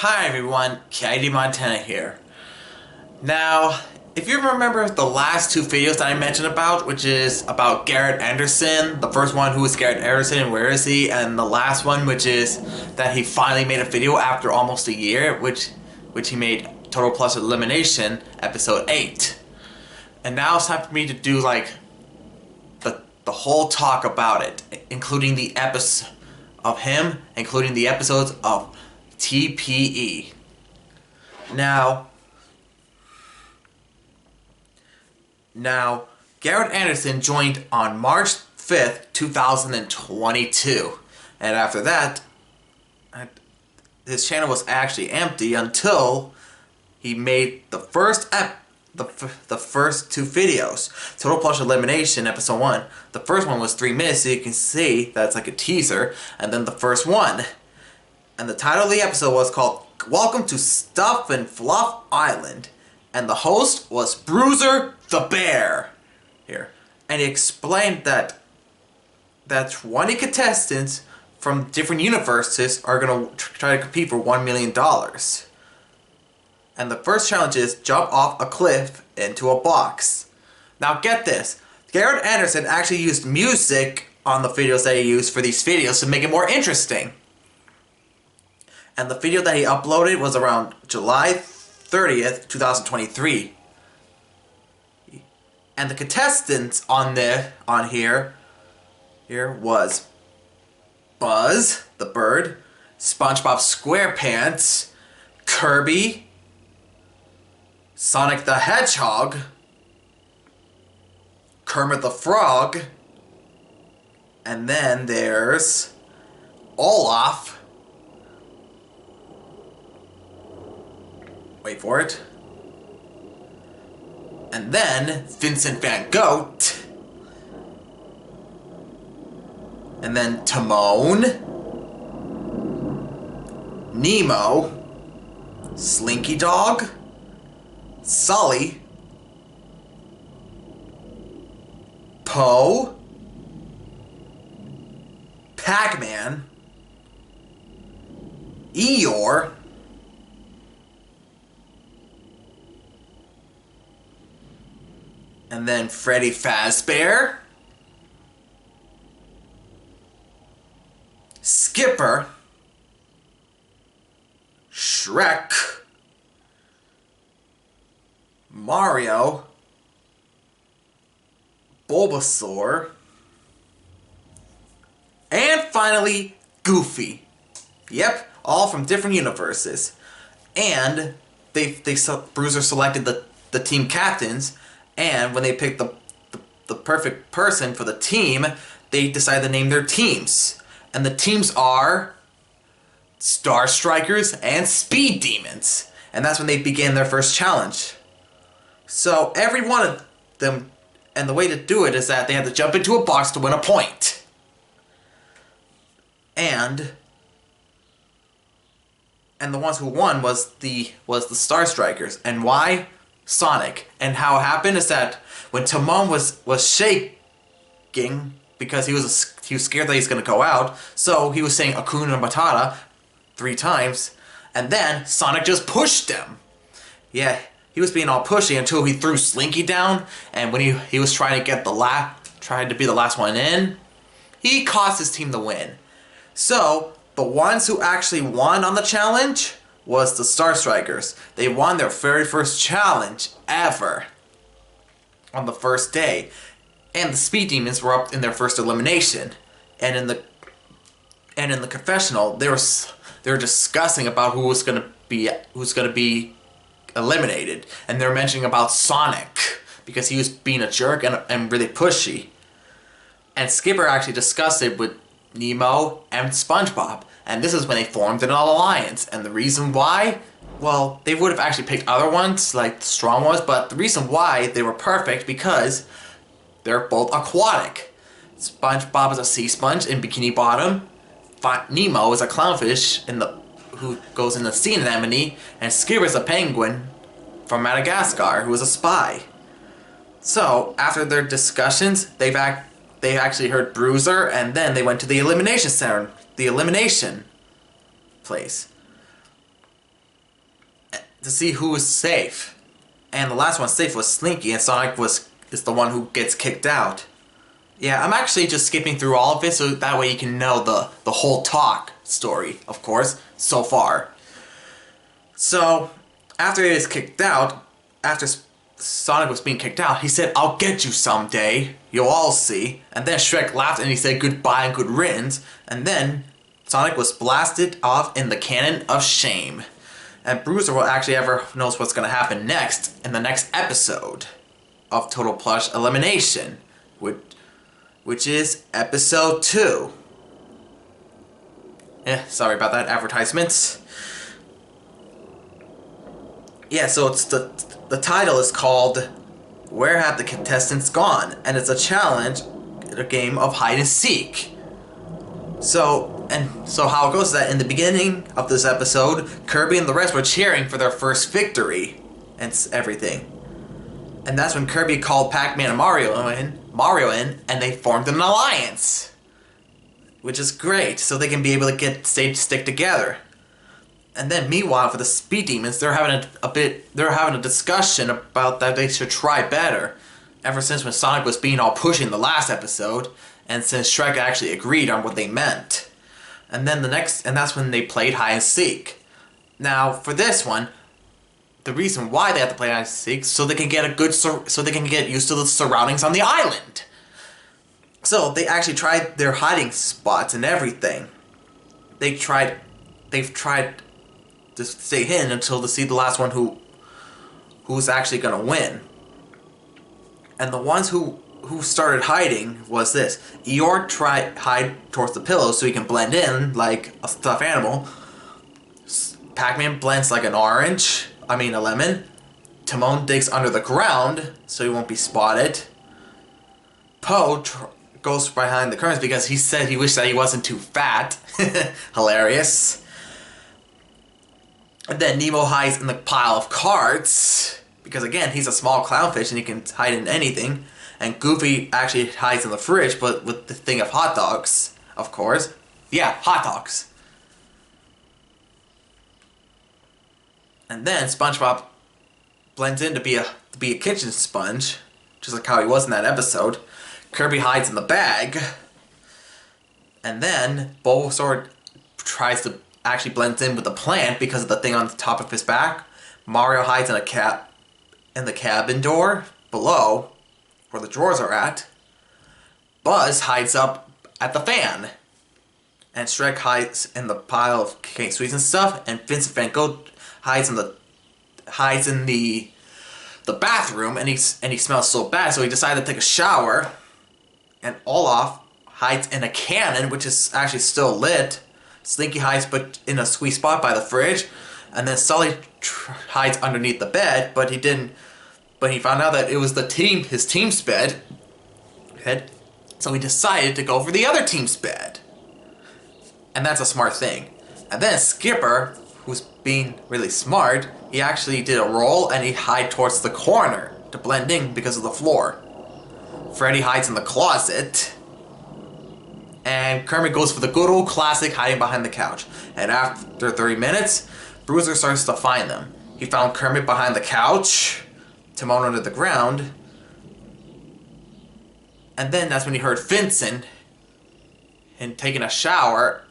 Hi everyone, Katie Montana here. Now, if you remember the last two videos that I mentioned about, which is about Garret Anderson, the first one, who is Garret Anderson and where is he, and the last one, which is that he finally made a video after almost a year, which he made Total Plus Elimination, episode 8. And now it's time for me to do like the whole talk about it, including the episode of him, including the episodes of TPE. Now, Garret Anderson joined on March 5th, 2022. And after that, his channel was actually empty until he made the first two videos. Total Plush Elimination, episode 1. The first one was 3 minutes, so you can see that's like a teaser. And then the first one. And the title of the episode was called Welcome to Stuff and Fluff Island. And the host was Bruiser the Bear. Here. And he explained that 20 contestants from different universes are going to try to compete for $1 million. And the first challenge is jump off a cliff into a box. Now get this. Garret Anderson actually used music on the videos that he used for these videos to make it more interesting. And the video that he uploaded was around July 30th, 2023. And the contestants on here was Buzz the Bird, SpongeBob SquarePants, Kirby, Sonic the Hedgehog, Kermit the Frog, and then there's Olaf. Wait for it. And then Vincent Van Gogh. And then Timon, Nemo, Slinky Dog, Sully, Poe, Pac-Man, Eeyore, and then Freddy Fazbear, Skipper, Shrek, Mario, Bulbasaur, and finally Goofy. Yep, all from different universes. And Bruiser selected the team captains. And when they picked the perfect person for the team, they decided to name their teams. And the teams are Star Strikers and Speed Demons. And that's when they began their first challenge. So every one of them, and the way to do it is that they have to jump into a box to win a point. And the ones who won was the Star Strikers. And why? Sonic. And how it happened is that when Timon was shaking because he was scared that he's going to go out, so he was saying Hakuna Matata 3 times, and then Sonic just pushed him. Yeah, he was being all pushy until he threw Slinky down, and when he was trying to get trying to be the last one in, he caused his team to win. So the ones who actually won on the challenge was the Star Strikers. They won their very first challenge ever on the first day. And the Speed Demons were up in their first elimination. And in the confessional, they were discussing about who's gonna be eliminated. And they're mentioning about Sonic because he was being a jerk and really pushy. And Skipper actually discussed it with Nemo and SpongeBob. And this is when they formed an alliance. And the reason why? Well, they would have actually picked other ones, like the strong ones, but the reason why they were perfect because they're both aquatic. SpongeBob is a sea sponge in Bikini Bottom. Nemo is a clownfish who goes in the sea anemone. And Skipper is a penguin from Madagascar who is a spy. So, after their discussions, they actually heard Bruiser, and then they went to the Elimination Center, the Elimination place. to see who was safe. And the last one safe was Slinky, and Sonic is the one who gets kicked out. Yeah, I'm actually just skipping through all of it so that way you can know the whole talk story, of course, so far. So, after he was kicked out, after Sonic was being kicked out, he said, "I'll get you someday, you'll all see." And then Shrek laughed and he said goodbye and good riddance. And then Sonic was blasted off in the cannon of shame. And Bruiser will actually ever knows what's going to happen next in the next episode of Total Plush Elimination, which is episode 2. Yeah, sorry about that, advertisements. Yeah, so it's the title is called Where Have the Contestants Gone? And it's a challenge, a game of hide and seek. So how it goes is that in the beginning of this episode, Kirby and the rest were cheering for their first victory and everything. And that's when Kirby called Pac-Man and Mario in, and they formed an alliance, which is great. So they can be able to stick together. And then meanwhile, for the Speed Demons, they're having a discussion about that they should try better. Ever since when Sonic was being all pushy in the last episode, and since Shrek actually agreed on what they meant. And then that's when they played hide and seek. Now, for this one, the reason why they have to play hide and seek so they can get used to the surroundings on the island. So they actually tried their hiding spots and everything. They've tried to stay hidden until to see the last one who's actually gonna win. And the ones who started hiding was this. Eeyore tried hide towards the pillows so he can blend in like a stuffed animal. Pac-Man blends like a lemon. Timon digs under the ground so he won't be spotted. Poe goes behind the curtains because he said he wished that he wasn't too fat. Hilarious. And then Nemo hides in the pile of cards because again he's a small clownfish and he can hide in anything. And Goofy actually hides in the fridge, but with the thing of hot dogs, of course. Yeah, hot dogs. And then SpongeBob blends in to be a kitchen sponge, just like how he was in that episode. Kirby hides in the bag. And then Bulbasaur tries to actually blend in with the plant because of the thing on the top of his back. Mario hides in the cabin door below, where the drawers are at. Buzz hides up at the fan. And Shrek hides in the pile of cake sweets and stuff. And Vincent Van Gogh hides in the bathroom, and he smells so bad, so he decided to take a shower. And Olaf hides in a cannon, which is actually still lit. Slinky hides but in a sweet spot by the fridge. And then Sully hides underneath the bed, but he found out that it was his team's bed. So he decided to go for the other team's bed. And that's a smart thing. And then Skipper, who's being really smart, he actually did a roll and he hid towards the corner to blend in because of the floor. Freddy hides in the closet. And Kermit goes for the good old classic hiding behind the couch. And after 30 minutes, Bruiser starts to find them. He found Kermit behind the couch, Timon under the ground, and then that's when he heard Vincent and taking a shower,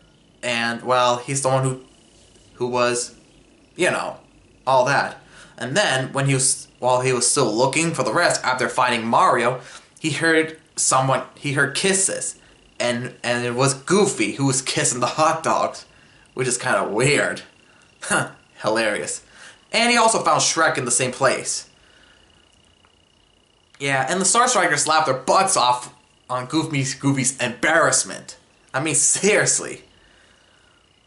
and well, he's the one who was, all that. And then while he was still looking for the rest after finding Mario, he heard kisses, and it was Goofy who was kissing the hot dogs, which is kind of weird. Hilarious. And he also found Shrek in the same place. Yeah, and the Star Strikers laughed their butts off on Goofy's embarrassment. I mean, seriously.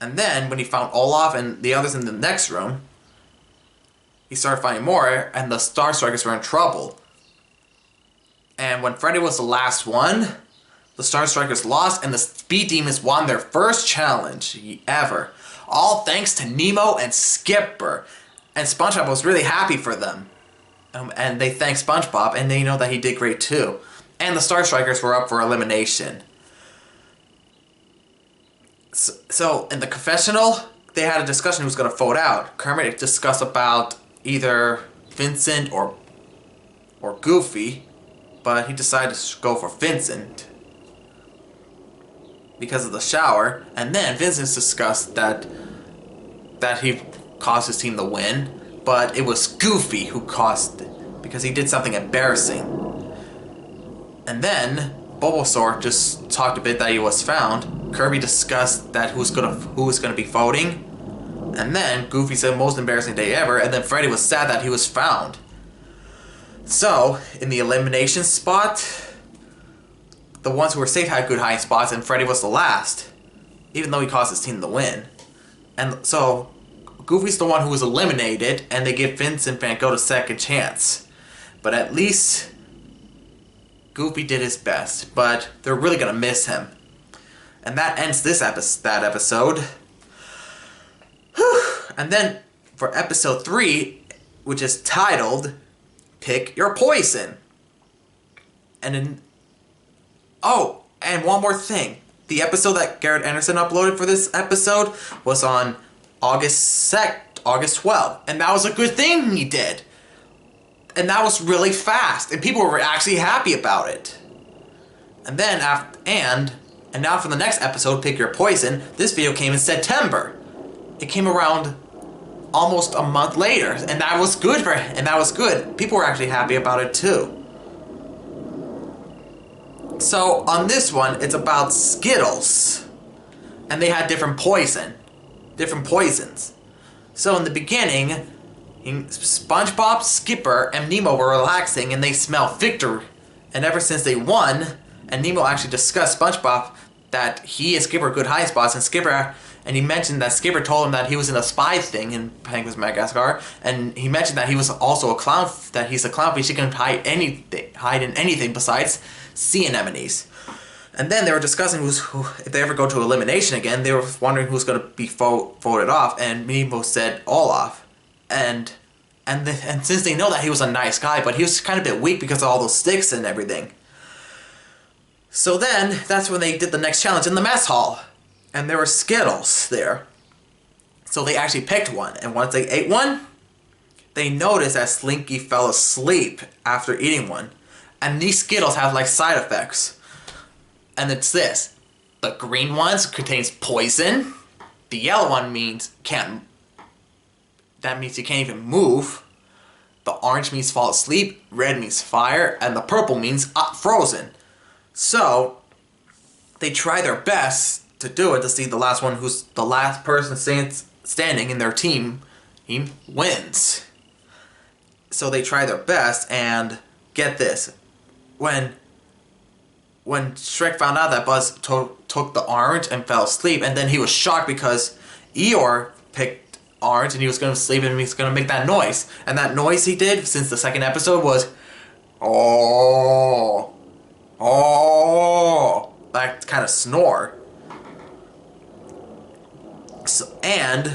And then, when he found Olaf and the others in the next room, he started finding more, and the Star Strikers were in trouble. And when Freddy was the last one, the Star Strikers lost, and the Speed Demons won their first challenge ever. All thanks to Nemo and Skipper. And SpongeBob was really happy for them. And they thanked SpongeBob, and they know that he did great too. And the Star Strikers were up for elimination. So in the confessional, they had a discussion who was going to vote out. Kermit discussed about either Vincent or Goofy, but he decided to go for Vincent because of the shower. And then Vincent discussed that he caused his team to win, but it was Goofy who caused it because he did something embarrassing. And then Bulbasaur just talked a bit that he was found. Kirby discussed that who was gonna be voting. And then Goofy said most embarrassing day ever, and then Freddy was sad that he was found. So, in the elimination spot, the ones who were safe had good hiding spots, and Freddy was the last, even though he caused his team to win. And so, Goofy's the one who was eliminated, and they give Vincent Van Gogh a second chance. But at least Goofy did his best, but they're really gonna miss him. And that ends that episode. Whew. And then for episode 3, which is titled Pick Your Poison. And one more thing. The episode that Garret Anderson uploaded for this episode was on August 12th. And that was a good thing he did. And that was really fast. And people were actually happy about it. And then now for the next episode, Pick Your Poison, this video came in September. It came around almost a month later, and that was good. People were actually happy about it too. So on this one, it's about Skittles, and they had different poisons. So in the beginning, SpongeBob, Skipper, and Nemo were relaxing, and they smelled victory. And ever since they won, and Nemo actually discussed SpongeBob that he and Skipper are good hiding spots, and he mentioned that Skipper told him that he was in a spy thing in Penguins Madagascar, and he mentioned that he was also a clown, that he's a clownfish, he can hide in anything besides sea anemones. And then they were discussing if they ever go to elimination again, they were wondering who's going to be voted off, and Nemo said Olaf. And since they know that he was a nice guy, but he was kind of a bit weak because of all those sticks and everything. So then, that's when they did the next challenge in the mess hall. And there were Skittles there. So they actually picked one. And once they ate one, they noticed that Slinky fell asleep after eating one. And these Skittles have like side effects. And it's this. The green ones contains poison. The yellow one means you can't even move. The orange means fall asleep. Red means fire. And the purple means frozen. So they try their best to do it to see the last one who's the last person standing in their team wins. So they try their best, and get this. When Shrek found out that Buzz took the orange and fell asleep, and then he was shocked because Eeyore picked orange and he was going to sleep and he was going to make that noise. And that noise he did since the second episode was oh, that kind of snore. So, and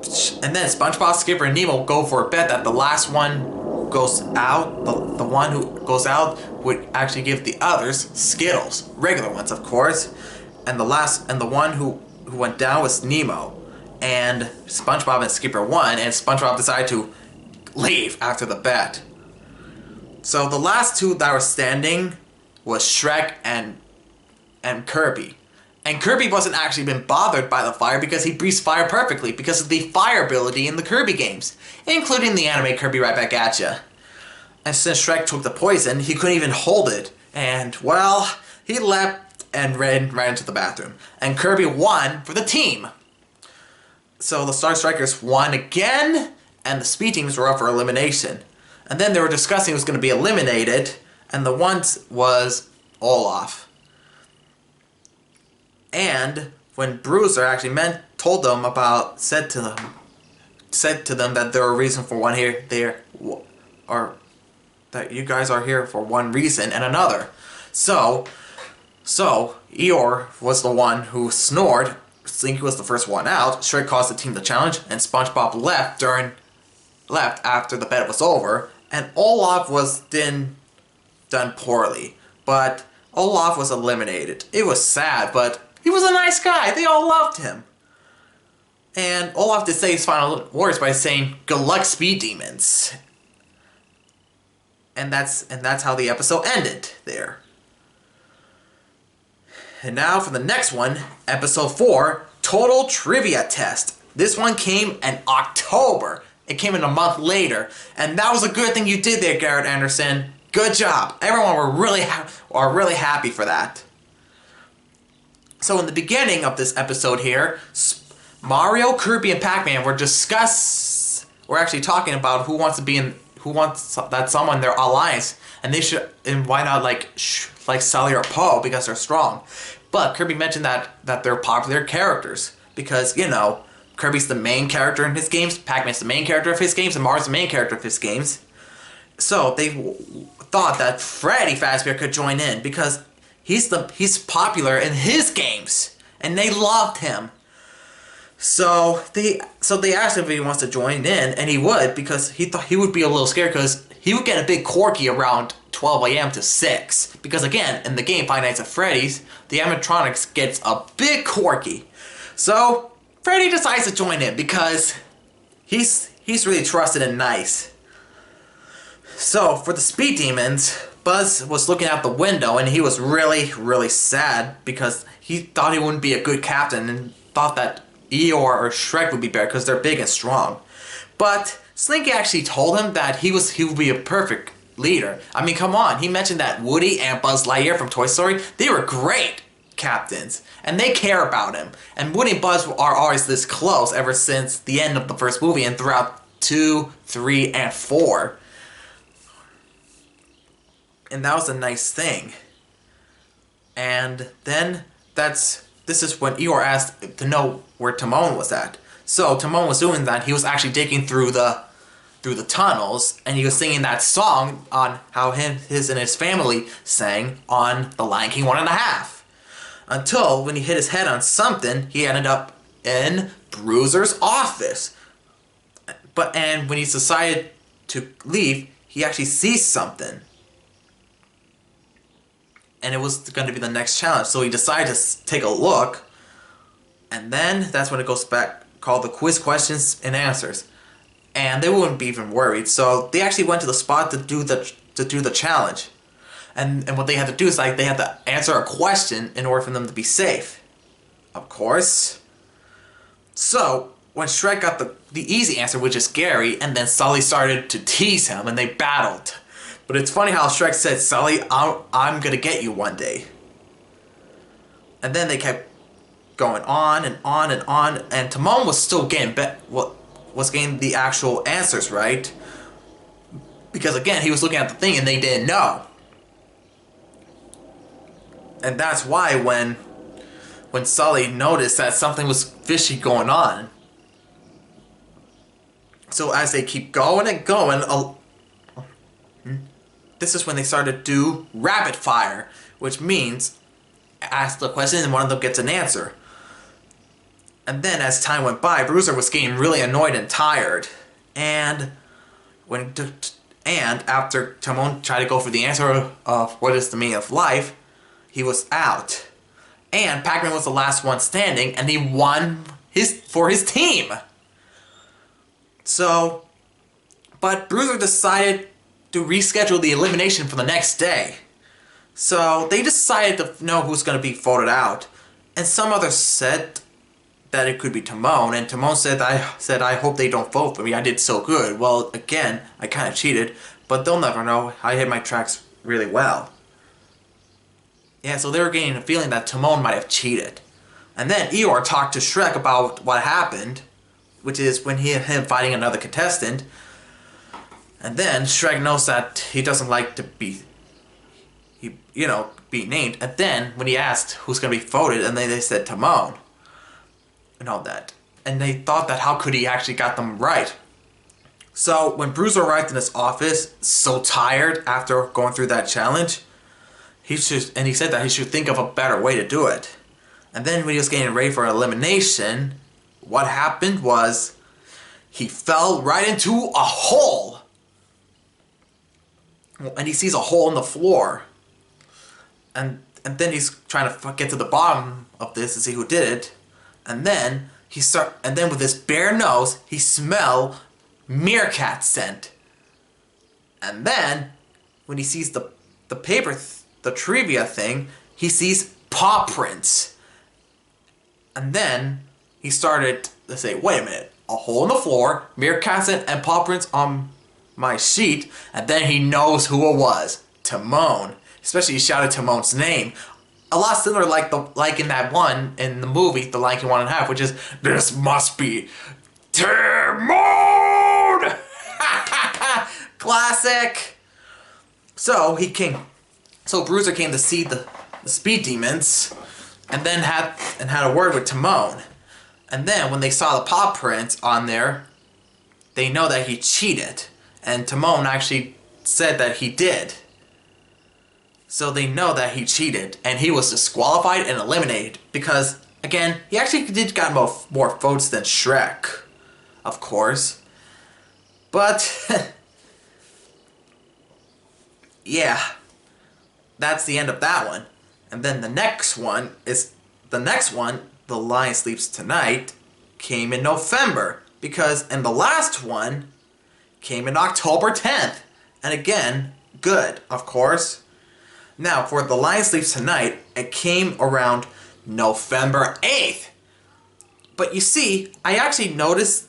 then SpongeBob, Skipper, and Nemo go for a bet that the last one goes out, the one who goes out would actually give the others Skittles, regular ones of course, and the one who went down was Nemo, and SpongeBob and Skipper won, and SpongeBob decided to leave after the bet. So the last two that were standing was Shrek and Kirby. And Kirby wasn't actually been bothered by the fire because he breathes fire perfectly because of the fire ability in the Kirby games, including the anime Kirby Right Back At Ya. And since Shrek took the poison, he couldn't even hold it, and well, he left and ran right into the bathroom. And Kirby won for the team. So the Star Strikers won again, and the Speed Teams were up for elimination. And then they were discussing who was going to be eliminated, and the one was Olaf. And when Bruiser actually said to them that there were a reason for one here, or that you guys are here for one reason and another. So Eeyore was the one who snored. Slinky was the first one out. Shrek caused the team the challenge, and SpongeBob left after the bet was over. And Olaf was done poorly, but Olaf was eliminated. It was sad, but he was a nice guy. They all loved him. And Olaf did say his final words by saying, "Good luck, speed demons." And that's how the episode ended there. And now for the next one, episode 4, Total Trivia Test. This one came in October. It came in a month later, and that was a good thing you did there, Garret Anderson. Good job. Everyone were really happy for that. So in the beginning of this episode here, Mario, Kirby, and Pac-Man were actually talking about who wants that someone in their alliance, and they should, and why not like Sully or Poe because they're strong. But Kirby mentioned that they're popular characters because, you know, Kirby's the main character in his games, Pac-Man's the main character of his games, and Mario's the main character of his games. So they thought that Freddy Fazbear could join in because he's popular in his games, and they loved him. So they asked him if he wants to join in, and he would, because he thought he would be a little scared because he would get a big Corky around 12 a.m. to 6. Because again, in the game Five Nights at Freddy's, the animatronics gets a big Corky. So Freddy decides to join in because he's really trusted and nice. So for the Speed Demons, Buzz was looking out the window and he was really sad because he thought he wouldn't be a good captain and thought that Eeyore or Shrek would be better because they're big and strong. But Slinky actually told him that he would be a perfect leader. I mean, come on, he mentioned that Woody and Buzz Lightyear from Toy Story, they were great captains, and they care about him. And Woody and Buzz are always this close ever since the end of the first movie and throughout 2, 3, and 4. And that was a nice thing. And then this is when Eeyore asked to know where Timon was at. So Timon was doing that. He was actually digging through the tunnels, and he was singing that song on how his and his family sang on The Lion King 1.5. Until when he hit his head on something, he ended up in Bruiser's office. And when he decided to leave, he actually sees something. And it was going to be the next challenge. So he decided to take a look. And then that's when it goes back, called the quiz questions and answers. And they wouldn't be even worried. So they actually went to the spot to do the challenge. And what they had to do is they had to answer a question in order for them to be safe. Of course. So when Shrek got the easy answer, which is Gary, and then Sully started to tease him and they battled. But it's funny how Shrek said, "Sully, I'm gonna get you one day." And then they kept going on and on and on, and Timon was still getting the actual answers right. Because again, he was looking at the thing and they didn't know. And that's why when Sully noticed that something was fishy going on. So as they keep going and going, this is when they started to do rapid fire, which means ask the question and one of them gets an answer. And then as time went by, Bruiser was getting really annoyed and tired. And after Timon tried to go for the answer of what is the meaning of life, he was out. And Pac-Man was the last one standing, and he won for his team. So, but Bruiser decided to reschedule the elimination for the next day. So they decided to know who's going to be voted out. And some others said that it could be Timon, and Timon said, I hope they don't vote for me. I did so good. Well, again, I kind of cheated, but they'll never know. I hit my tracks really well. Yeah, so they were getting a feeling that Timon might have cheated. And then Eeyore talked to Shrek about what happened, which is when him fighting another contestant. And then Shrek knows that he doesn't like to be named. And then when he asked who's going to be voted, and they said Timon. And all that. And they thought that how could he actually got them right. So when Bruiser arrived in his office, so tired after going through that challenge, he said that he should think of a better way to do it. And then when he was getting ready for elimination, what happened was he fell right into a hole. And he sees a hole in the floor. And then he's trying to get to the bottom of this to see who did it. And then and then with his bare nose, he smell meerkat scent. And then, when he sees the paper, the trivia thing, he sees paw prints. And then, he started to say, wait a minute, a hole in the floor, meerkat scent, and paw prints on my sheet. And then he knows who it was. Timon. Especially he shouted Timon's name. A lot similar like in that one in the movie, The Lion King 1.5, which is, this must be Timon! Classic! So Bruiser came to see the speed demons and then had a word with Timon. And then when they saw the paw prints on there, they know that he cheated. And Timon actually said that he did. So they know that he cheated, and he was disqualified and eliminated because, again, he actually did got more votes than Shrek, of course. But yeah, that's the end of that one. And then the next one, The Lion Sleeps Tonight, came in November and the last one came in October 10th, and again, good, of course. Now, for The Lion Sleeps Tonight, it came around November 8th. But you see, I actually noticed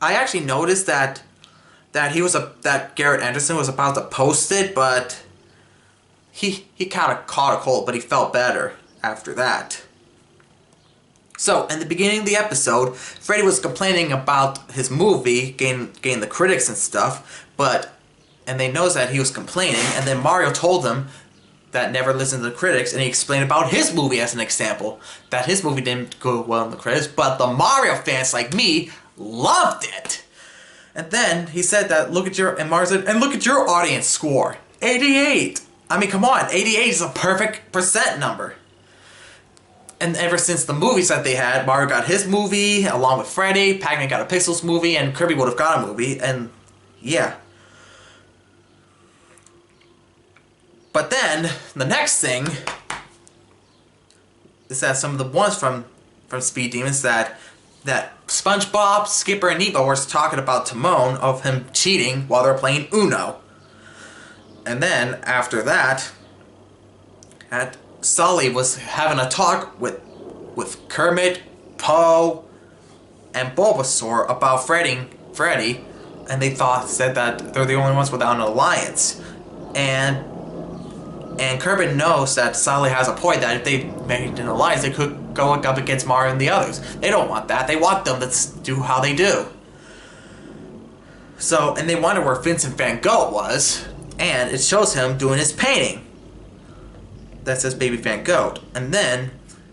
that Garret Anderson was about to post it, but he kind of caught a cold, but he felt better after that. So, in the beginning of the episode, Freddy was complaining about his movie, getting the critics and stuff, and they noticed that he was complaining, and then Mario told them that never listened to the critics, and he explained about his movie as an example, that his movie didn't go well in the critics, but the Mario fans like me loved it. And then he said that, Mario said, and look at your audience score, 88. I mean, come on, 88 is a perfect percent number. And ever since the movies that they had, Mario got his movie, along with Freddy, Pac-Man got a Pixels movie, and Kirby would have got a movie, and yeah. But then, the next thing is that some of the ones from Speed Demons that SpongeBob, Skipper, and Nemo were talking about Timon of him cheating while they're playing Uno. And then, after that, Sully was having a talk with Kermit, Poe, and Bulbasaur about Freddy, and they said that they're the only ones without an alliance. And Kermit knows that Sully has a point that if they made an alliance, they could go up against Mario and the others. They don't want that. They want them to do how they do. So, and they wonder where Vincent Van Gogh was, and it shows him doing his painting that says Baby Van Gogh. And then,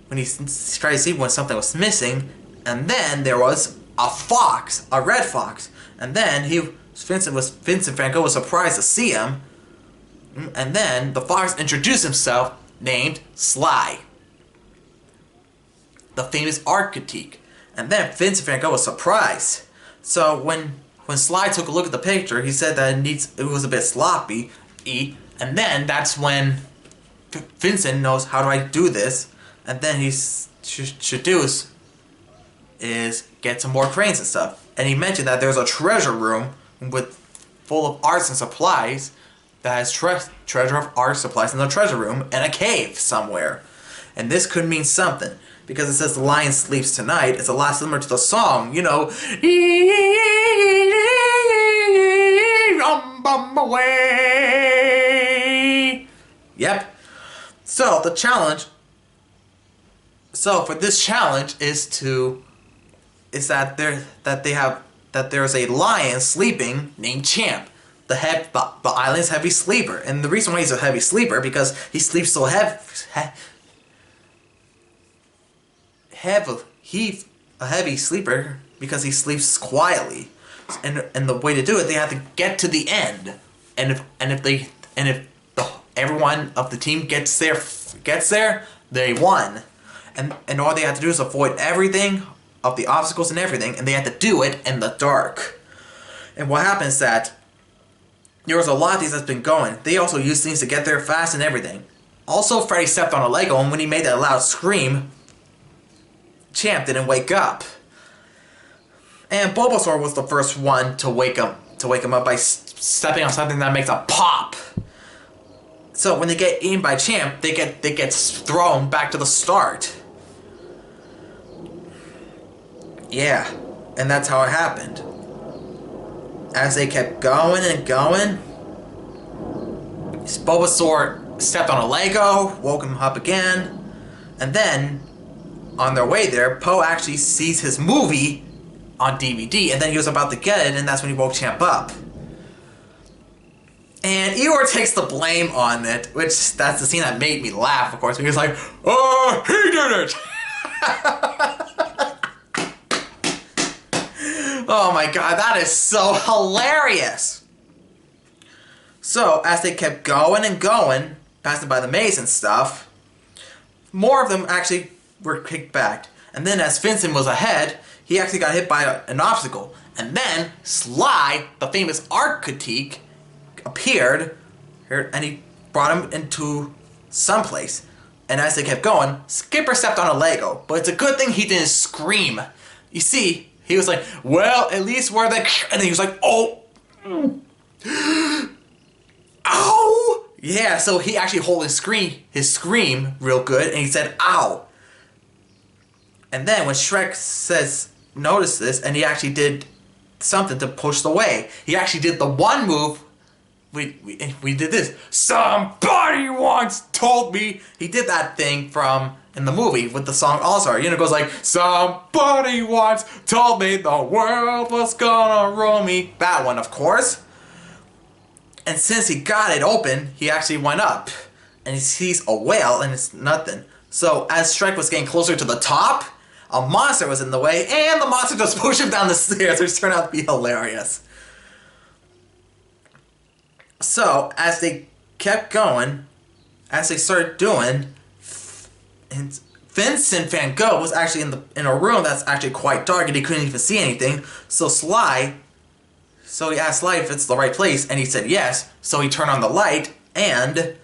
when he tried to see when something was missing, and then there was a fox, a red fox, and then Vincent Van Gogh was surprised to see him. And then the fox introduced himself, named Sly, the famous art critique. And then Vincent Van Gogh was surprised. So when Sly took a look at the picture, he said that it was a bit sloppy. And then that's when Vincent knows, how do I do this? And then he should do is get some more cranes and stuff. And he mentioned that there's a treasure room full of arts and supplies that has treasure of art supplies in the treasure room and a cave somewhere. And this could mean something, because it says The Lion Sleeps Tonight. It's a lot similar to the song, you know. Away. Yep. So for this challenge is that there's a lion sleeping named Champ. The island's heavy sleeper, and the reason why he's a heavy sleeper because he sleeps so he's a heavy sleeper because he sleeps quietly, and the way to do it, they have to get to the end, and if everyone of the team gets there, they won, and all they have to do is avoid everything of the obstacles and everything, and they have to do it in the dark. And what happens is that there was a lot of things that's been going. They also use things to get there fast and everything. Also, Freddy stepped on a Lego, and when he made that loud scream, Champ didn't wake up. And Bulbasaur was the first one to wake him up by stepping on something that makes a pop. So when they get eaten by Champ, they get thrown back to the start. Yeah, and that's how it happened. As they kept going and going, Bulbasaur stepped on a Lego, woke him up again, and then on their way there, Poe actually sees his movie on DVD, and then he was about to get it, and that's when he woke Champ up. And Eeyore takes the blame on it, which that's the scene that made me laugh, of course, because he's like, "Oh, he did it!" Oh my god, that is so hilarious! So, as they kept going and going, passing by the maze and stuff, more of them actually were kicked back. And then as Vincent was ahead, he actually got hit by an obstacle. And then Sly, the famous art critique, appeared, and he brought him into someplace. And as they kept going, Skipper stepped on a Lego. But it's a good thing he didn't scream. You see, he was like, "Well, at least we're the..." And then he was like, "Oh! Ow!" Yeah, so he actually held his scream real good, and he said, "Ow!" And then when Shrek noticed this, and he actually did something to push the way. He actually did the one move. We did this. "Somebody once told me." He did that thing from in the movie with the song All-Star. You know, it goes like, "Somebody once told me the world was gonna roll me." That one, of course. And since he got it open, he actually went up. And he sees a whale, and it's nothing. So as Shrek was getting closer to the top, a monster was in the way, and the monster just pushed him down the stairs, which turned out to be hilarious. So, as they kept going, as they started doing, and Vincent Van Gogh was actually in a room that's actually quite dark, and he couldn't even see anything. So he asked Sly if it's the right place, and he said yes. So he turned on the light, and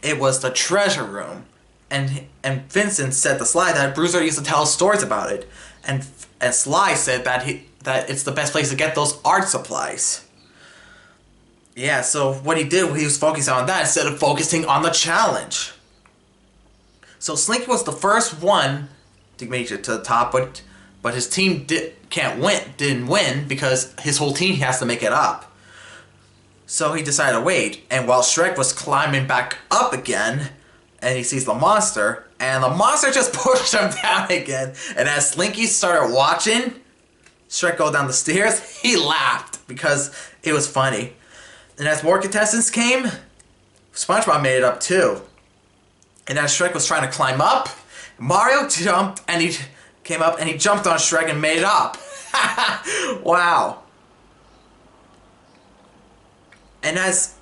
it was the treasure room. And Vincent said to Sly that Bruiser used to tell stories about it, and Sly said that it's the best place to get those art supplies. Yeah, so what he did, he was focusing on that instead of focusing on the challenge. So Slinky was the first one to make it to the top, but his team didn't win because his whole team has to make it up. So he decided to wait, and while Shrek was climbing back up again, and he sees the monster, and the monster just pushed him down again. And as Slinky started watching Shrek go down the stairs, he laughed because it was funny. And as more contestants came, SpongeBob made it up too. And as Shrek was trying to climb up, Mario jumped, and he came up, and he jumped on Shrek and made it up. Wow. And as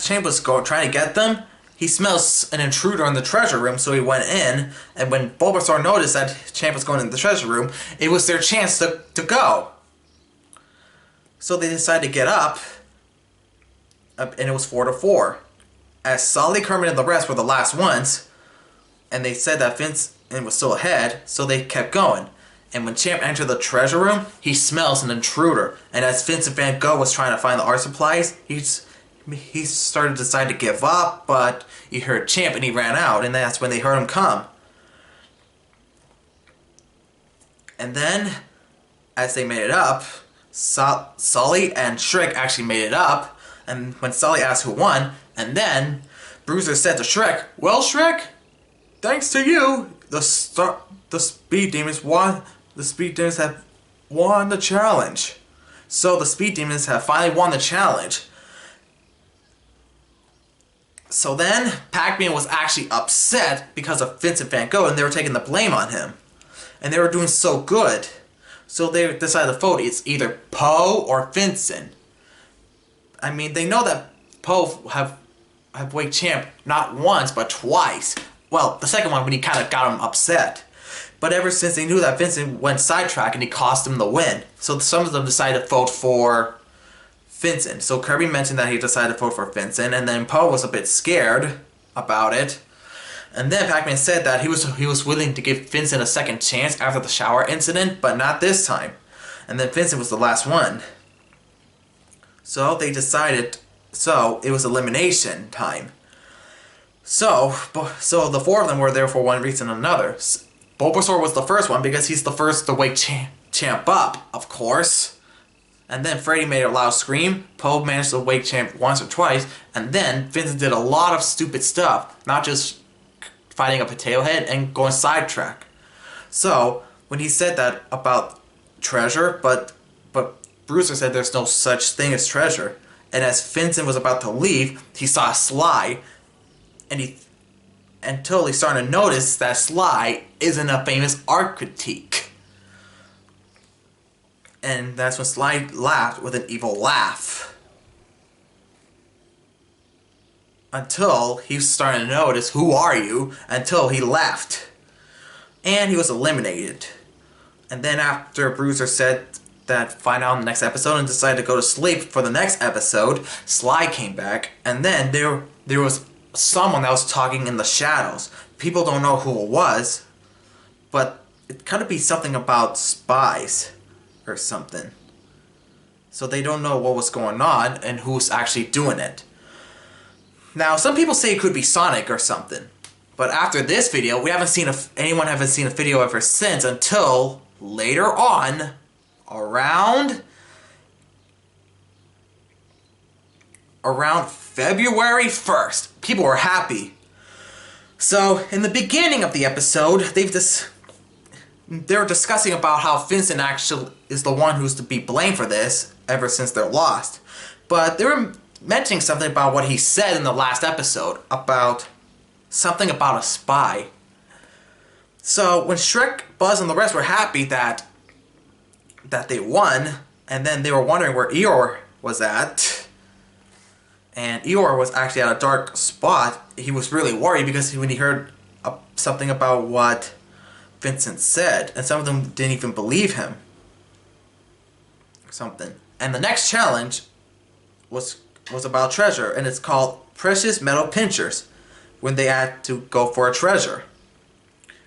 Champ was trying to get them, he smells an intruder in the treasure room, so he went in, and when Bulbasaur noticed that Champ was going in the treasure room, it was their chance to go. So they decided to get up, and it was 4-4. As Solly, Kermit, and the rest were the last ones, and they said that Vincent was still ahead, so they kept going. And when Champ entered the treasure room, he smells an intruder, and as Vincent Van Gogh was trying to find the art supplies, he started to decide to give up, but he heard Champ and he ran out, and that's when they heard him come. And then, as they made it up, Sully and Shrek actually made it up, and when Sully asked who won, and then Bruiser said to Shrek, "Well, Shrek, thanks to you, the Speed Demons won. The Speed Demons have won the challenge." So the Speed Demons have finally won the challenge. So then, Pac-Man was actually upset because of Vincent Van Gogh, and they were taking the blame on him. And they were doing so good. So they decided to vote. It's either Poe or Vincent. I mean, they know that Poe have waked Champ not once, but twice. Well, the second one when he kind of got him upset. But ever since they knew that Vincent went sidetrack and he cost him the win. So some of them decided to vote for Vincent. So Kirby mentioned that he decided to vote for Vincent, and then Poe was a bit scared about it. And then Pac-Man said that he was willing to give Vincent a second chance after the shower incident, but not this time. And then Vincent was the last one. So they decided, so it was elimination time. So the four of them were there for one reason or another. Bulbasaur was the first one because he's the first to wake Champ up, of course. And then Freddy made a loud scream. Poe managed to wake Champ once or twice. And then Vincent did a lot of stupid stuff. Not just fighting a potato head and going sidetrack. So, when he said that about treasure, but Brewster said there's no such thing as treasure. And as Vincent was about to leave, he saw Sly. Until he started to notice that Sly isn't a famous art critique. And that's when Sly laughed with an evil laugh. Until he started to notice, who are you? Until he left. And he was eliminated. And then after Bruiser said that find out in the next episode and decided to go to sleep for the next episode, Sly came back. And then there was someone that was talking in the shadows. People don't know who it was, but it could be something about spies or something. So they don't know what was going on and who's actually doing it. Now, some people say it could be Sonic or something, but after this video, we haven't seen anyone haven't seen a video ever since until later on, around February 1st. People were happy. So, in the beginning of the episode, they were discussing about how Vincent actually is the one who's to be blamed for this ever since they're lost. But they were mentioning something about what he said in the last episode about something about a spy. So when Shrek, Buzz, and the rest were happy that they won, and then they were wondering where Eeyore was at, and Eeyore was actually at a dark spot, he was really worried because when he heard something about what Vincent said, and some of them didn't even believe him. Or something. And the next challenge was about treasure, and it's called Precious Metal Pinchers, when they had to go for a treasure.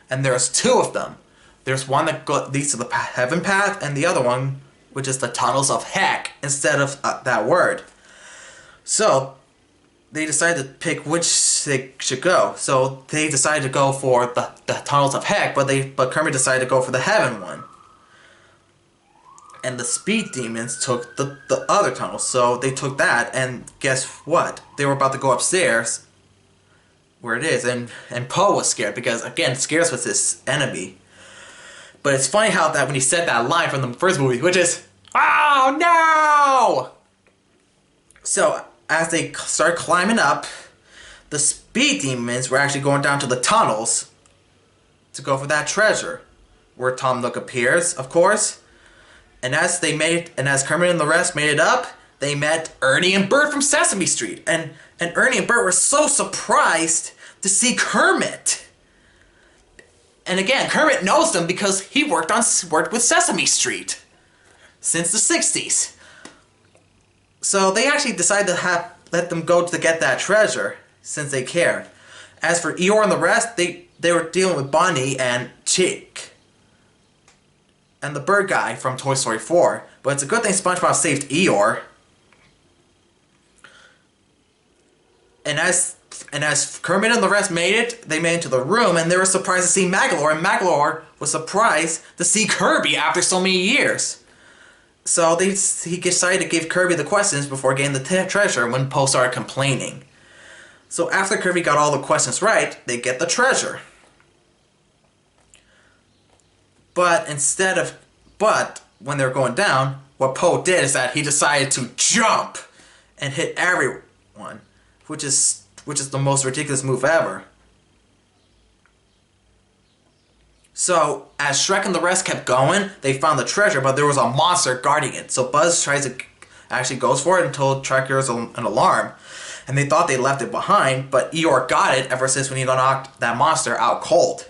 And there's two of them. There's one that leads to the Heaven Path, and the other one, which is the Tunnels of Heck, instead of that word. So, they decided to pick which they should go. So, they decided to go for the Tunnels of Heck, but Kermit decided to go for the Heaven one. And the Speed Demons took the other tunnel, so they took that, and guess what? They were about to go upstairs, where it is, and Poe was scared, because, again, Scares was his enemy. But it's funny how that when he said that line from the first movie, which is, "Oh no!" So, as they start climbing up, the Speed Demons were actually going down to the tunnels to go for that treasure, where Tom Nook appears, of course. And as Kermit and the rest made it up, they met Ernie and Bert from Sesame Street. And Ernie and Bert were so surprised to see Kermit. And again, Kermit knows them because he worked with Sesame Street since the 60s. So they actually decided to let them go to get that treasure, since they cared. As for Eeyore and the rest, they were dealing with Bonnie and Chick. And the bird guy from Toy Story 4. But it's a good thing SpongeBob saved Eeyore. And as Kermit and the rest made it, they made it to the room, and they were surprised to see Magalore, and Magalore was surprised to see Kirby after so many years. So he decided to give Kirby the questions before getting the treasure when Poe started complaining. So after Kirby got all the questions right, they get the treasure. But when they were going down, what Poe did is that he decided to jump and hit everyone, which is the most ridiculous move ever. So, as Shrek and the rest kept going, they found the treasure, but there was a monster guarding it. So Buzz actually goes for it until Shrek hears an alarm. And they thought they left it behind, but Eeyore got it ever since when he knocked that monster out cold.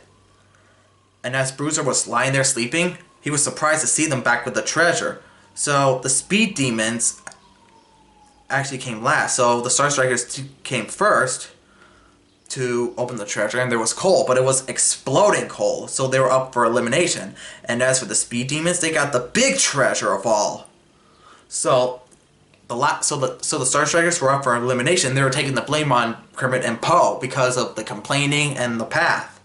And as Bruiser was lying there sleeping, he was surprised to see them back with the treasure. So the Speed Demons actually came last. So the Star Strikers came first. to open the treasure, and there was coal, but it was exploding coal, so they were up for elimination. And as for the speed demons, they got the big treasure of all. So the Star Strikers were up for elimination. They were taking the blame on Kermit and Poe because of the complaining and the path.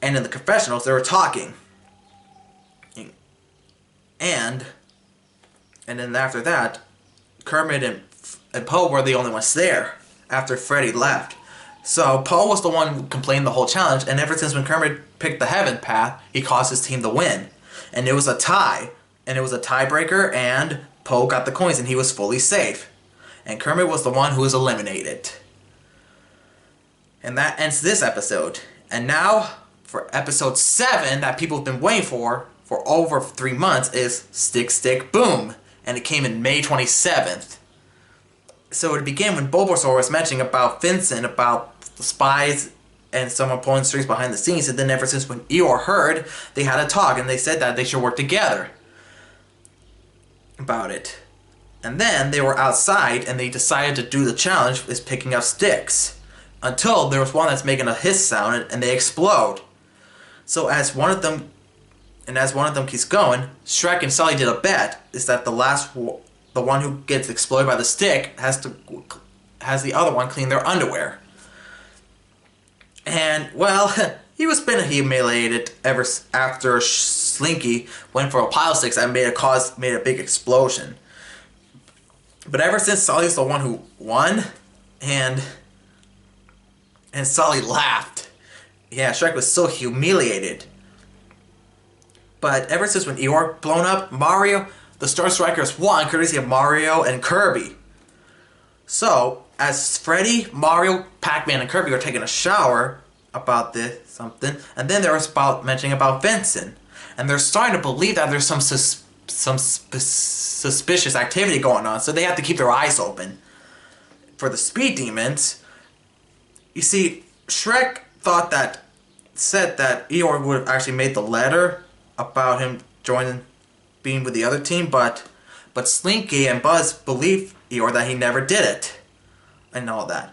And in the confessionals, they were talking. And then after that, Kermit and Poe were the only ones there after Freddy left. So Poe was the one who complained the whole challenge, and ever since when Kermit picked the heaven path, he caused his team to win. And it was a tie. And it was a tiebreaker, and Poe got the coins, and he was fully safe. And Kermit was the one who was eliminated. And that ends this episode. And now, for episode 7 that people have been waiting for over 3 months, is Stick, Stick, Boom. And it came in May 27th. So it began when Bulbasaur was mentioning about Vincent, about the spies, and someone pulling strings behind the scenes. And then ever since when Eeyore heard, they had a talk, and they said that they should work together about it. And then they were outside, and they decided to do the challenge is picking up sticks. Until there was one that's making a hiss sound, and they explode. So as one of them keeps going, Shrek and Sully did a bet, is that the one who gets exploded by the stick has the other one clean their underwear. And, well, he was been humiliated ever after Slinky went for a pile of sticks and made a big explosion. But ever since Sully's the one who won, and Sully laughed. Yeah, Shrek was so humiliated. But ever since when Eeyore blown up, the Star Strikers won courtesy of Mario and Kirby. So, as Freddy, Mario, Pac-Man, and Kirby were taking a shower about something, and then there was mentioning about Vincent. And they're starting to believe that there's some suspicious activity going on, so they have to keep their eyes open. For the Speed Demons, you see, Shrek said that Eeyore would have actually made the letter about him being with the other team, but Slinky and Buzz believe Eeyore that he never did it, and all that.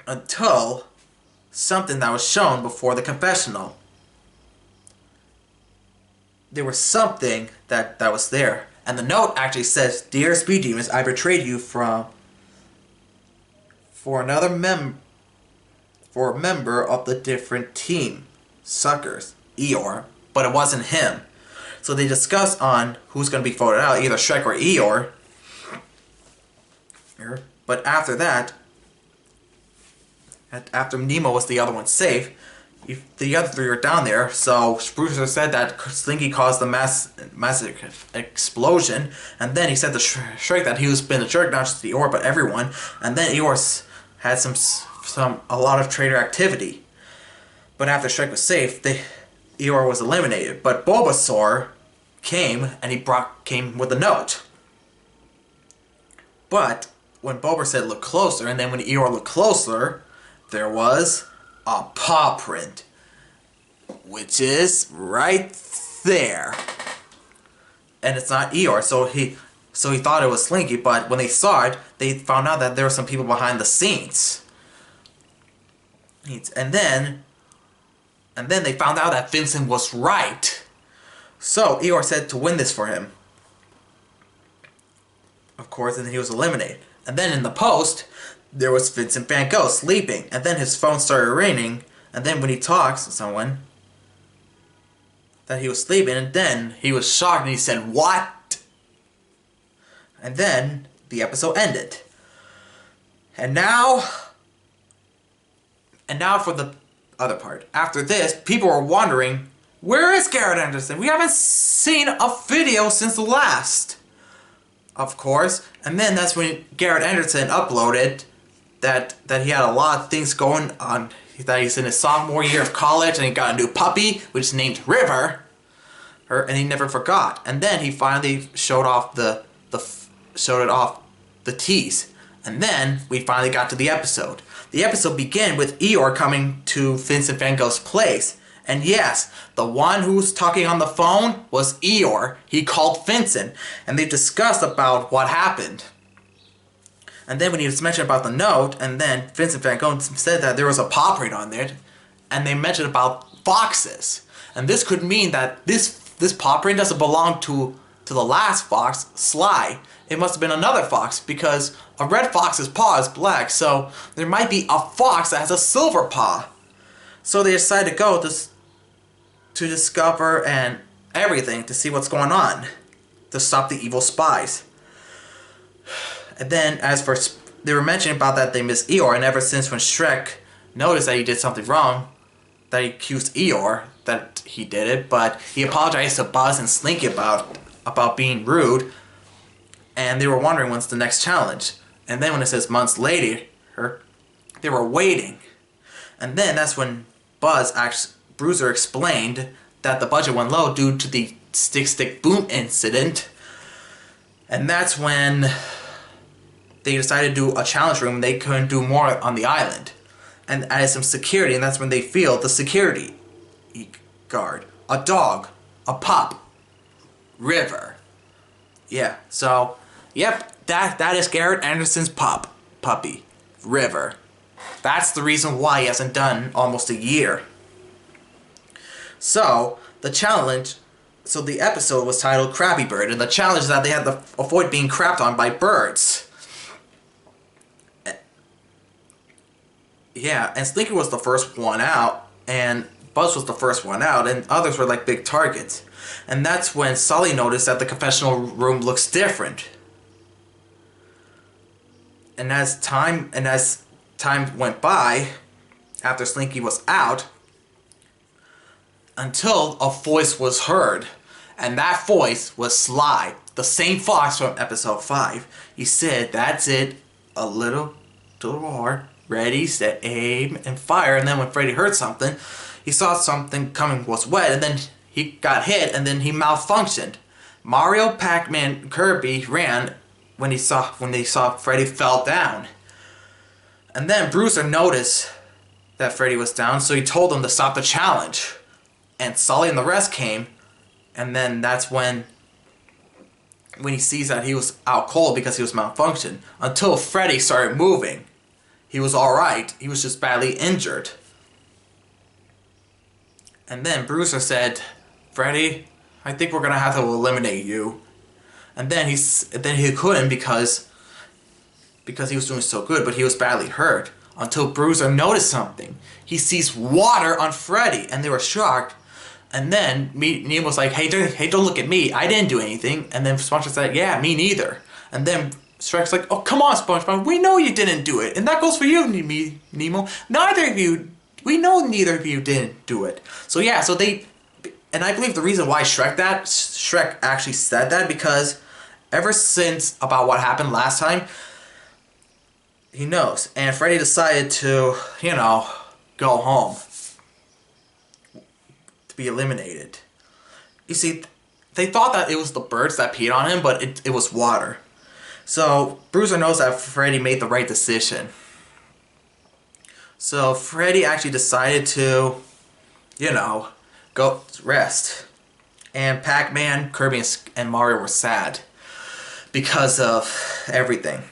Until something that was shown before the confessional. There was something that was there, and the note actually says, "Dear Speed Demons, I betrayed you for a member of the different team, Suckers, Eeyore," but it wasn't him. So they discussed on who's going to be voted out, either Shrek or Eeyore. But after that, after Nemo was the other one safe, the other three were down there. So Sprucer said that Slinky caused the massive explosion, and then he said to Shrek that he was been a jerk, not just Eeyore but everyone. And then Eeyore had a lot of traitor activity. But after Shrek was safe, Eeyore was eliminated. But Bulbasaur came, and he came with a note. But when Bulbasaur said look closer, and then when Eeyore looked closer, there was a paw print, which is right there. And it's not Eeyore, so he thought it was Slinky, but when they saw it, they found out that there were some people behind the scenes. And then they found out that Vincent was right. So Eeyore said to win this for him. Of course, and then he was eliminated. And then in the post, there was Vincent Van Gogh sleeping. And then his phone started ringing. And then when he talks to someone, that he was sleeping. And then he was shocked and he said, "What?" And then the episode ended. And now for the other part. After this, people were wondering, where is Garret Anderson? We haven't seen a video since the last. Of course. And then that's when Garret Anderson uploaded that he had a lot of things going on. That he's in his sophomore year of college and he got a new puppy, which is named River. And he never forgot. And then he finally showed off the tease. And then we finally got to the episode. The episode began with Eeyore coming to Vincent Van Gogh's place. And yes, the one who was talking on the phone was Eeyore. He called Vincent, and they discussed about what happened. And then when he was mentioned about the note, and then Vincent Van Gogh said that there was a paw print on there, and they mentioned about foxes. And this could mean that this paw print doesn't belong to the last fox, Sly. It must have been another fox, because a red fox's paw is black, so there might be a fox that has a silver paw. So they decided to go to discover and everything, to see what's going on, to stop the evil spies. And then, as for, they were mentioning about that they missed Eeyore, and ever since when Shrek noticed that he did something wrong, that he accused Eeyore that he did it, but he apologized to Buzz and Slinky about being rude, and they were wondering when's the next challenge. And then when it says months later, they were waiting. And then that's when Bruiser explained that the budget went low due to the Stick Boom incident. And that's when they decided to do a challenge room. They couldn't do more on the island, and added some security, and that's when they feel the security guard, a dog, a pup, River. Yeah, so, yep, that is Garret Anderson's puppy, River. That's the reason why he hasn't done almost a year. So, the episode was titled Krabby Bird, and the challenge is that they had to avoid being crapped on by birds. Yeah, and Slinky was the first one out, and Buzz was the first one out, and others were like big targets. And that's when Sully noticed that the confessional room looks different. And as time went by, after Slinky was out, until a voice was heard. And that voice was Sly, the same fox from episode 5. He said, "That's it, a little more. Ready, set, aim, and fire." And then when Freddy heard something, he saw something coming was wet, and then he got hit, and then he malfunctioned. Mario, Pac-Man, Kirby ran when they saw Freddy fell down. And then Bruiser noticed that Freddy was down, so he told him to stop the challenge. And Sully and the rest came, and then that's when he sees that he was out cold because he was malfunctioned. Until Freddy started moving. He was alright, he was just badly injured. And then Bruiser said, "Freddy, I think we're gonna have to eliminate you." And then he couldn't because he was doing so good, but he was badly hurt. Until Bruiser noticed something. He sees water on Freddy, and they were shocked. And then Nemo was like, hey, don't look at me. I didn't do anything. And then SpongeBob said, "Yeah, me neither." And then Shrek's like, "Oh, come on, SpongeBob. We know you didn't do it. And that goes for you, Nemo. We know neither of you didn't do it." So yeah, and I believe the reason why Shrek actually said that, because ever since about what happened last time, he knows. And Freddy decided to, go home. To be eliminated. You see, they thought that it was the birds that peed on him, but it was water. So, Bruiser knows that Freddy made the right decision. So, Freddy actually decided to, go rest. And Pac-Man, Kirby, and Mario were sad because of everything.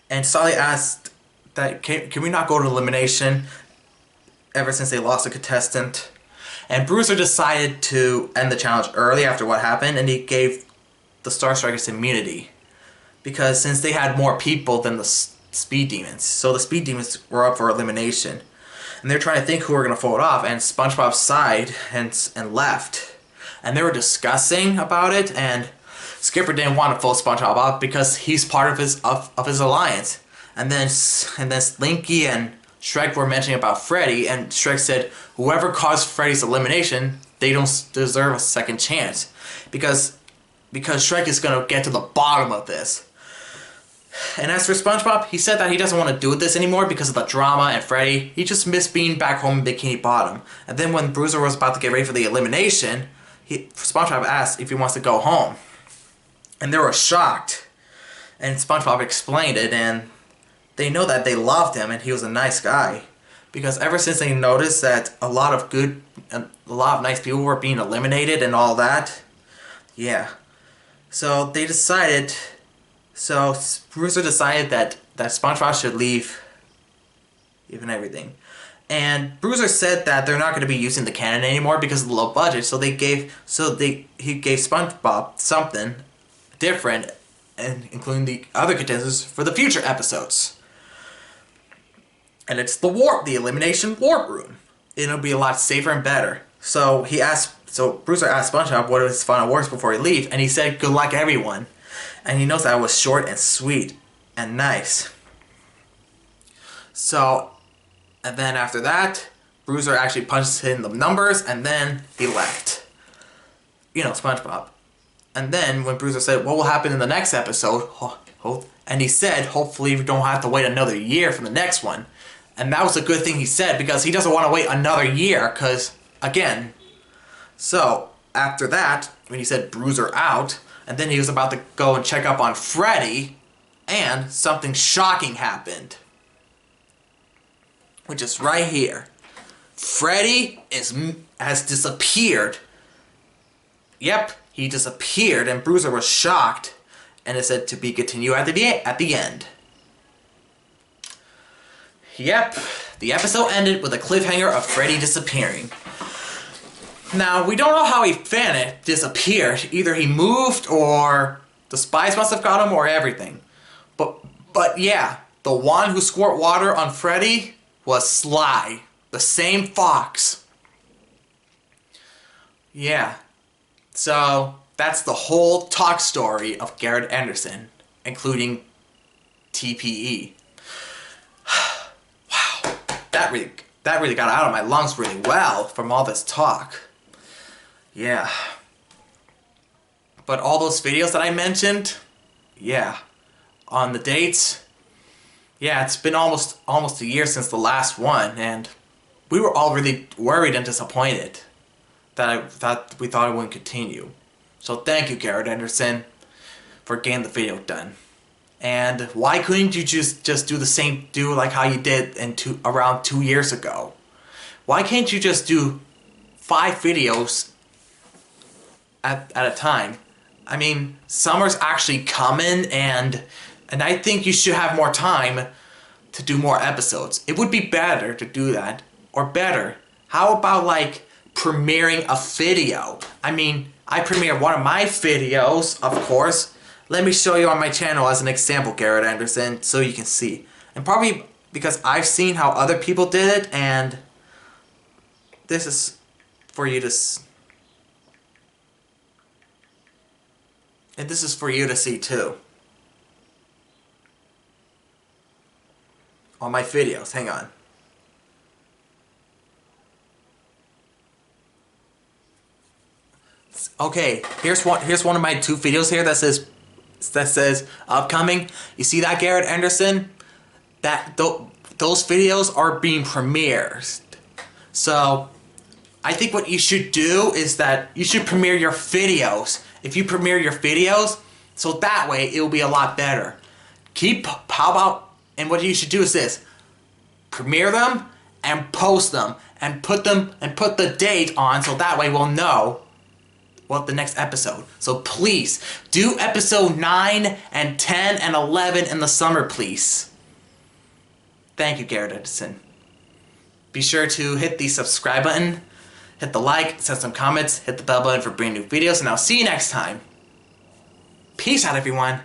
And Sully asked that, can we not go to elimination ever since they lost a contestant? And Bruiser decided to end the challenge early after what happened, and he gave the Star Strikers immunity. Because since they had more people than the Speed Demons, so the Speed Demons were up for elimination. And they were trying to think who were going to vote off, and SpongeBob sighed and left. And they were discussing about it, and Skipper didn't want to vote SpongeBob off because he's part of his alliance. And then Slinky and Shrek were mentioning about Freddy, and Shrek said, whoever caused Freddy's elimination, they don't deserve a second chance. Because Shrek is going to get to the bottom of this. And as for SpongeBob, he said that he doesn't want to do this anymore because of the drama and Freddy. He just missed being back home in Bikini Bottom. And then when Bruiser was about to get ready for the elimination, SpongeBob asked if he wants to go home. And they were shocked. And SpongeBob explained it, and they know that they loved him and he was a nice guy. Because ever since they noticed that a lot of nice people were being eliminated and all that, yeah. So they decided So Bruiser decided that SpongeBob should leave, even everything. And Bruiser said that they're not going to be using the cannon anymore because of the low budget. So he gave SpongeBob something different, and including the other contenders for the future episodes. And it's the Elimination Warp Room. It'll be a lot safer and better. So Bruiser asked SpongeBob what his final words before he leave, and he said, "Good luck, everyone." And he knows that was short and sweet and nice. So, and then after that, Bruiser actually punched in the numbers, and then he left. SpongeBob. And then when Bruiser said, "What will happen in the next episode?" And he said, "Hopefully we don't have to wait another year for the next one." And that was a good thing he said, because he doesn't want to wait another year, because, again. So, after that, when he said Bruiser out, and then he was about to go and check up on Freddy, and something shocking happened. Which is right here. Freddy has disappeared. Yep, he disappeared, and Bruiser was shocked, and it said to be continued at the end. Yep, the episode ended with a cliffhanger of Freddy disappearing. Now, we don't know how he disappeared. Either he moved, or the spies must have got him, or everything. But yeah, the one who squirt water on Freddy was Sly, the same fox. Yeah, so that's the whole talk story of Garret Anderson, including TPE. Wow, that really got out of my lungs really well from all this talk. Yeah. But all those videos that I mentioned, yeah, on the dates, yeah, it's been almost a year since the last one, and we were all really worried and disappointed that we thought it wouldn't continue. So thank you, Garret Anderson, for getting the video done. And why couldn't you just do like how you did around 2 years ago? Why can't you just do 5 videos at a time? I mean, summer's actually coming, and I think you should have more time to do more episodes. It would be better to do that, or better, how about like premiering a video? I mean, I premiere one of my videos, of course. Let me show you on my channel as an example, Garret Anderson, so you can see. And probably because I've seen how other people did it, and this is for you to see too. On my videos, hang on. Okay, here's one of my 2 videos here that says upcoming. You see that, Garret Anderson? Those videos are being premiered. So I think what you should do is that you should premiere your videos. If you premiere your videos, so that way it will be a lot better. And what you should do is this: premiere them and post them and put the date on, so that way we'll know what the next episode. So please do episode 9 and 10 and 11 in the summer, please. Thank you, Garret Anderson. Be sure to hit the subscribe button, hit the like, send some comments, hit the bell button for brand new videos, and I'll see you next time. Peace out, everyone.